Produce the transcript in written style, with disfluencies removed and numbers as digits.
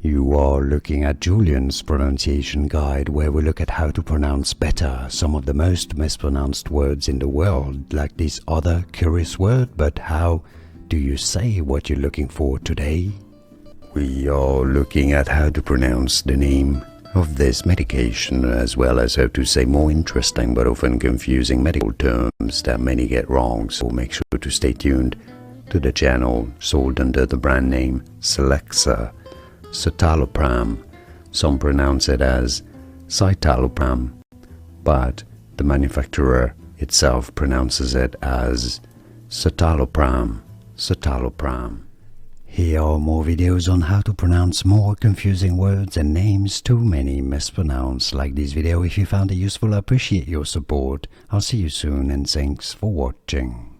You are looking at Julian's pronunciation guide, where we look at how to pronounce better some of the most mispronounced words in the world, like this other curious word. But how do you say what you're looking for today? We are looking at how to pronounce the name of this medication, as well as how to say more interesting but often confusing medical terms that many get wrong. So make sure to stay tuned to the channel, sold under the brand name Citalopram. Some pronounce it as Citalopram, but the manufacturer itself pronounces it as Citalopram. Here are more videos on how to pronounce more confusing words and names too many mispronounced. Like this video if you found it useful. I appreciate your support. I'll see you soon, and thanks for watching.